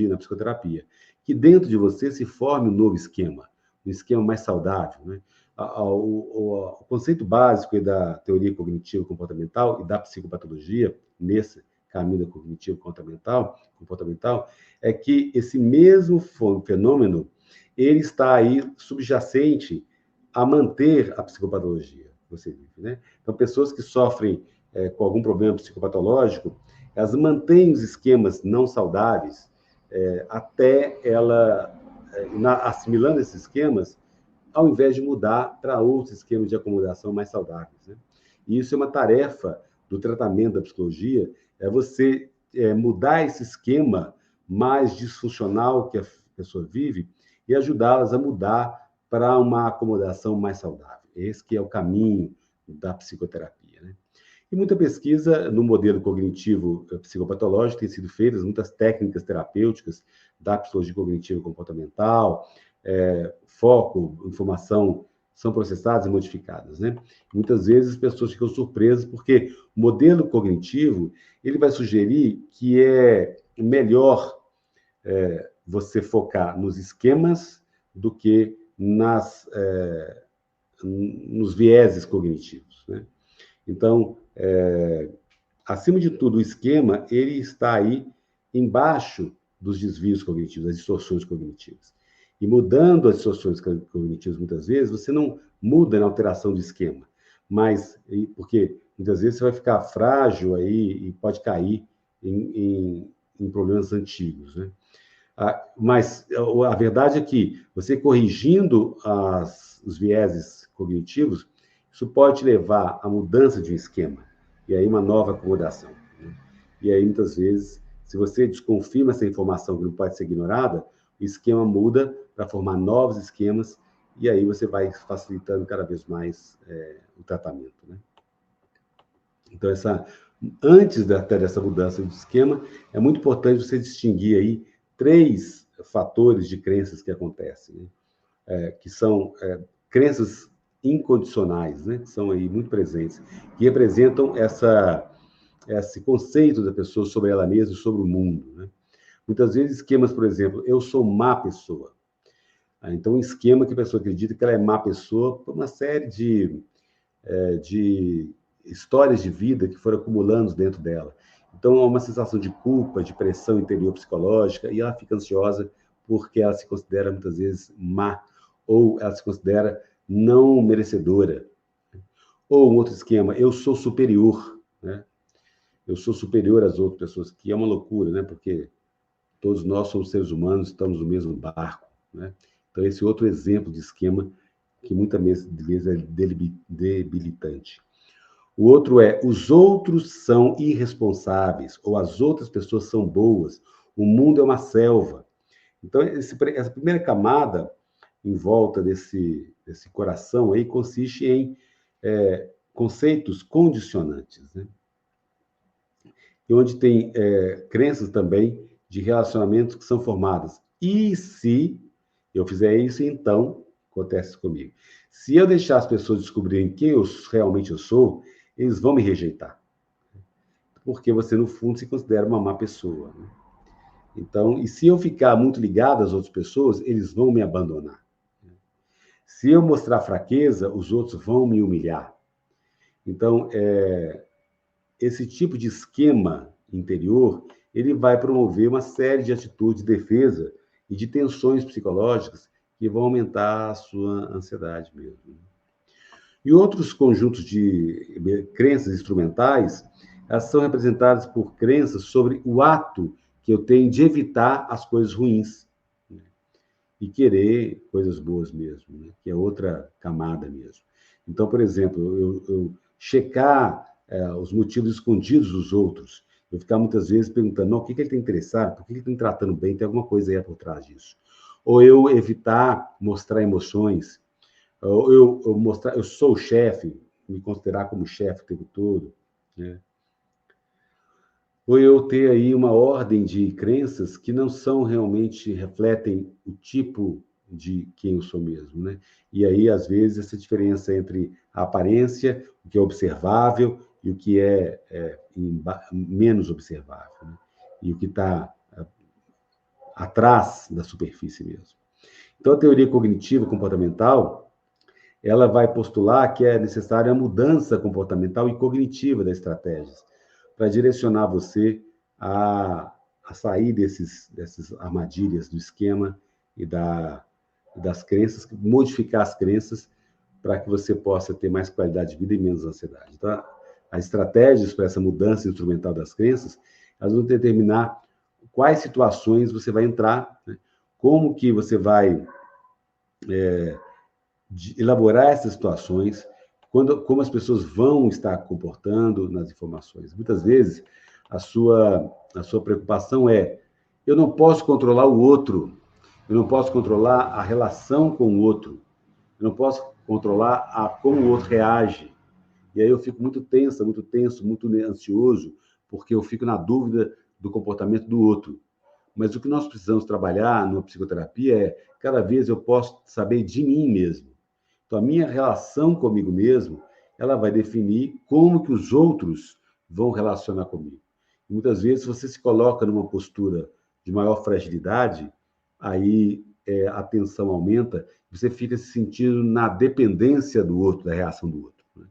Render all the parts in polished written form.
na psicoterapia, que dentro de você se forme um novo esquema, um esquema mais saudável, né? O conceito básico da teoria cognitivo-comportamental e da psicopatologia, nesse caminho da cognitivo-comportamental, é que esse mesmo fenômeno, ele está aí subjacente a manter a psicopatologia que você vive, né? Então, pessoas que sofrem com algum problema psicopatológico, elas mantêm os esquemas não saudáveis até ela, assimilando esses esquemas, ao invés de mudar para outros esquemas de acomodação mais saudáveis, né? E isso é uma tarefa do tratamento da psicologia, é você mudar esse esquema mais disfuncional que a pessoa vive e ajudá-las a mudar para uma acomodação mais saudável. Esse que é o caminho da psicoterapia, né? E muita pesquisa no modelo cognitivo psicopatológico tem sido feita, muitas técnicas terapêuticas da psicologia cognitivo comportamental, foco, informação são processadas e modificadas, né? Muitas vezes as pessoas ficam surpresas porque o modelo cognitivo ele vai sugerir que é melhor você focar nos esquemas do que nos vieses cognitivos, né? Então, acima de tudo, o esquema ele está aí embaixo dos desvios cognitivos, das distorções cognitivas. E mudando as distorções cognitivas, muitas vezes, você não muda na alteração do esquema, mas porque muitas vezes você vai ficar frágil aí e pode cair em problemas antigos, né? Mas a verdade é que você corrigindo os vieses cognitivos, isso pode te levar à mudança de um esquema, e aí uma nova acomodação, né? E aí, muitas vezes, se você desconfirma essa informação que não pode ser ignorada, o esquema muda para formar novos esquemas, e aí você vai facilitando cada vez mais o tratamento, né? Então, antes até dessa mudança de esquema, é muito importante você distinguir aí 3 fatores de crenças que acontecem, né? Que são crenças incondicionais, né? Que são aí muito presentes, que representam esse conceito da pessoa sobre ela mesma e sobre o mundo, né? Muitas vezes esquemas, por exemplo, eu sou má pessoa. Então, um esquema que a pessoa acredita que ela é má pessoa por uma série de histórias de vida que foram acumulando dentro dela. Então, há uma sensação de culpa, de pressão interior psicológica, e ela fica ansiosa porque ela se considera, muitas vezes, má, ou ela se considera não merecedora. Ou um outro esquema, eu sou superior, né? Eu sou superior às outras pessoas, que é uma loucura, né? Porque todos nós somos seres humanos, estamos no mesmo barco, né? Então, esse outro exemplo de esquema que muitas vezes é debilitante. O outro é, os outros são irresponsáveis, ou as outras pessoas são boas, o mundo é uma selva. Então, essa primeira camada em volta desse coração aí consiste em conceitos condicionantes, né? E onde tem crenças também de relacionamentos que são formadas. E se eu fizer isso, então acontece comigo. Se eu deixar as pessoas descobrirem quem eu realmente sou, eles vão me rejeitar. Porque você, no fundo, se considera uma má pessoa, né? Então, e se eu ficar muito ligado às outras pessoas, eles vão me abandonar. Se eu mostrar fraqueza, os outros vão me humilhar. Então, esse tipo de esquema interior, ele vai promover uma série de atitudes de defesa e de tensões psicológicas que vão aumentar a sua ansiedade mesmo. E outros conjuntos de crenças instrumentais, elas são representadas por crenças sobre o ato que eu tenho de evitar as coisas ruins, né? E querer coisas boas mesmo, né? Que é outra camada mesmo. Então, por exemplo, eu checar os motivos escondidos dos outros, eu ficar muitas vezes perguntando, não, o que ele está interessado, por que ele está me tratando bem, tem alguma coisa aí por trás disso. Ou eu evitar mostrar emoções, ou eu mostrar, eu sou o chefe, me considerar como chefe o tempo todo, né? Ou eu ter aí uma ordem de crenças que não são realmente, refletem o tipo de quem eu sou mesmo, né? E aí, às vezes, essa diferença entre a aparência, o que é observável e o que é menos observável, né? E o que está trás da superfície mesmo. Então, a teoria cognitiva comportamental, ela vai postular que é necessária a mudança comportamental e cognitiva das estratégias para direcionar você a sair dessas armadilhas do esquema e das crenças, modificar as crenças para que você possa ter mais qualidade de vida e menos ansiedade. Então, as estratégias para essa mudança instrumental das crenças, elas vão determinar quais situações você vai entrar, né? Como que você vai elaborar essas situações, como as pessoas vão estar comportando nas informações. Muitas vezes, a sua preocupação é: eu não posso controlar o outro, eu não posso controlar a relação com o outro, eu não posso controlar como o outro reage. E aí eu fico muito tenso, muito ansioso, porque eu fico na dúvida do comportamento do outro. Mas o que nós precisamos trabalhar numa psicoterapia é, cada vez eu posso saber de mim mesmo. Então, a minha relação comigo mesmo, ela vai definir como que os outros vão relacionar comigo. E muitas vezes, você se coloca numa postura de maior fragilidade, aí a tensão aumenta, você fica se sentindo na dependência do outro, da reação do outro. Né?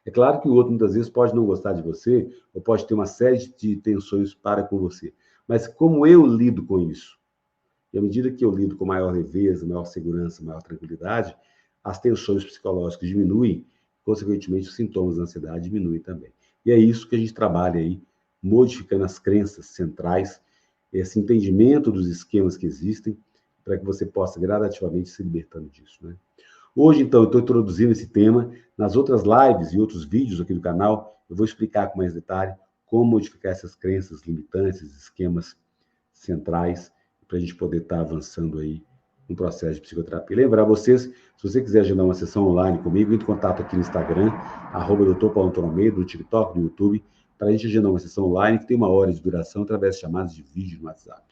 É claro que o outro, muitas vezes, pode não gostar de você, ou pode ter uma série de tensões para com você. Mas como eu lido com isso? E à medida que eu lido com maior leveza, maior segurança, maior tranquilidade, as tensões psicológicas diminuem, consequentemente, os sintomas da ansiedade diminuem também. E é isso que a gente trabalha aí, modificando as crenças centrais, esse entendimento dos esquemas que existem, para que você possa gradativamente se libertando disso, né? Hoje, então, eu estou introduzindo esse tema. Nas outras lives e outros vídeos aqui do canal, eu vou explicar com mais detalhe como modificar essas crenças limitantes, esquemas centrais, para a gente poder estar avançando aí no processo de psicoterapia. Lembrar vocês, se você quiser agendar uma sessão online comigo, entre em contato aqui no Instagram, @Dr. Paulo Antônio Almeida, no TikTok, no YouTube, para a gente agendar uma sessão online que tem 1 hora de duração através de chamadas de vídeo no WhatsApp.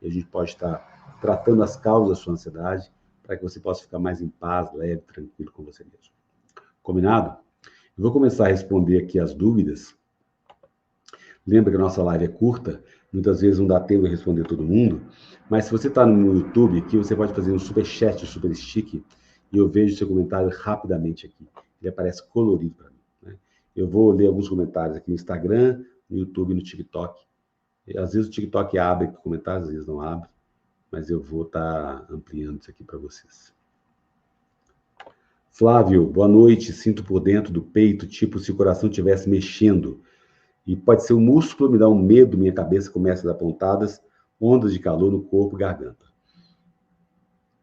E a gente pode estar tratando as causas da sua ansiedade para que você possa ficar mais em paz, leve, tranquilo com você mesmo. Combinado? Eu vou começar a responder aqui as dúvidas. Lembra que a nossa live é curta, muitas vezes não dá tempo de responder todo mundo, mas se você está no YouTube aqui, você pode fazer um super chat, um super stick, e eu vejo seu comentário rapidamente aqui. Ele aparece colorido para mim, né? Eu vou ler alguns comentários aqui no Instagram, no YouTube e no TikTok. E, às vezes o TikTok abre comentários, às vezes não abre, mas eu vou estar ampliando isso aqui para vocês. Flávio, boa noite. Sinto por dentro do peito, tipo se o coração estivesse mexendo. E pode ser o músculo, me dá um medo, minha cabeça começa a dar pontadas, ondas de calor no corpo, garganta.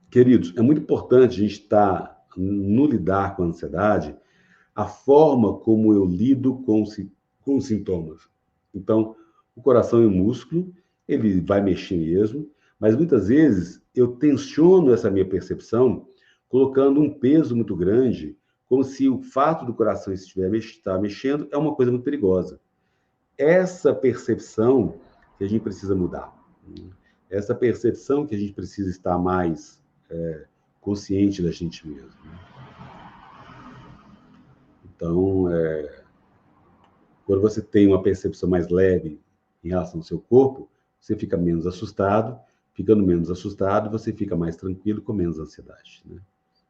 Queridos, é muito importante a gente estar no lidar com a ansiedade, a forma como eu lido com os sintomas. Então, o coração é um músculo, ele vai mexer mesmo, mas muitas vezes eu tensiono essa minha percepção, colocando um peso muito grande, como se o fato do coração estar mexendo é uma coisa muito perigosa. Essa percepção que a gente precisa mudar. Essa percepção que a gente precisa estar mais consciente da gente mesmo. Então, quando você tem uma percepção mais leve em relação ao seu corpo, você fica menos assustado. Ficando menos assustado, você fica mais tranquilo, com menos ansiedade, né?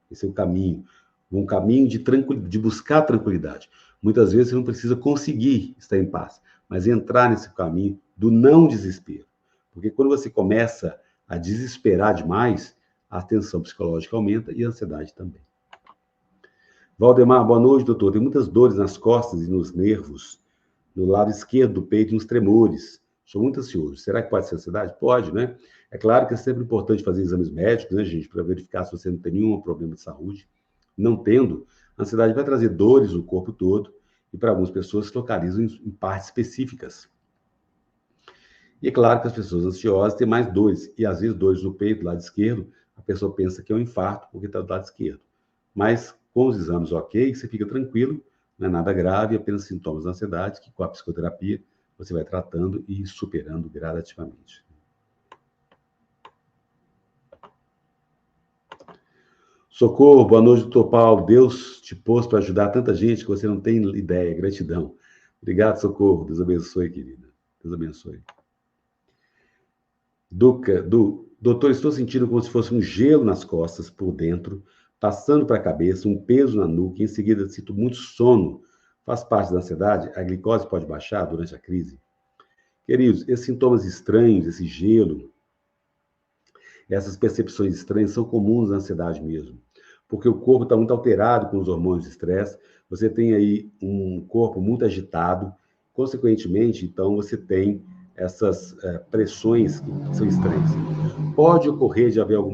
Esse é o caminho. Um caminho de buscar tranquilidade. Muitas vezes você não precisa conseguir estar em paz, mas entrar nesse caminho do não desespero. Porque quando você começa a desesperar demais, a tensão psicológica aumenta e a ansiedade também. Valdemar, boa noite, doutor. Tem muitas dores nas costas e nos nervos, no lado esquerdo do peito, uns tremores. Sou muito ansioso. Será que pode ser ansiedade? Pode, né? É claro que é sempre importante fazer exames médicos, né, gente, para verificar se você não tem nenhum problema de saúde. Não tendo, a ansiedade vai trazer dores no corpo todo e para algumas pessoas se localizam em partes específicas. E é claro que as pessoas ansiosas têm mais dores, e às vezes dores no peito, do lado esquerdo, a pessoa pensa que é um infarto porque está do lado esquerdo. Mas com os exames ok, você fica tranquilo, não é nada grave, apenas sintomas da ansiedade que com a psicoterapia você vai tratando e superando gradativamente. Socorro, boa noite, doutor Paulo. Deus te pôs para ajudar tanta gente que você não tem ideia. Gratidão. Obrigado, Socorro. Deus abençoe, querida. Deus abençoe. Doutor, estou sentindo como se fosse um gelo nas costas, por dentro, passando para a cabeça, um peso na nuca, em seguida sinto muito sono. Faz parte da ansiedade? A glicose pode baixar durante a crise? Queridos, esses sintomas estranhos, esse gelo, essas percepções estranhas são comuns na ansiedade mesmo, porque o corpo está muito alterado com os hormônios de estresse, você tem aí um corpo muito agitado, consequentemente, então, você tem essas pressões que são estranhas. Pode ocorrer de haver alguma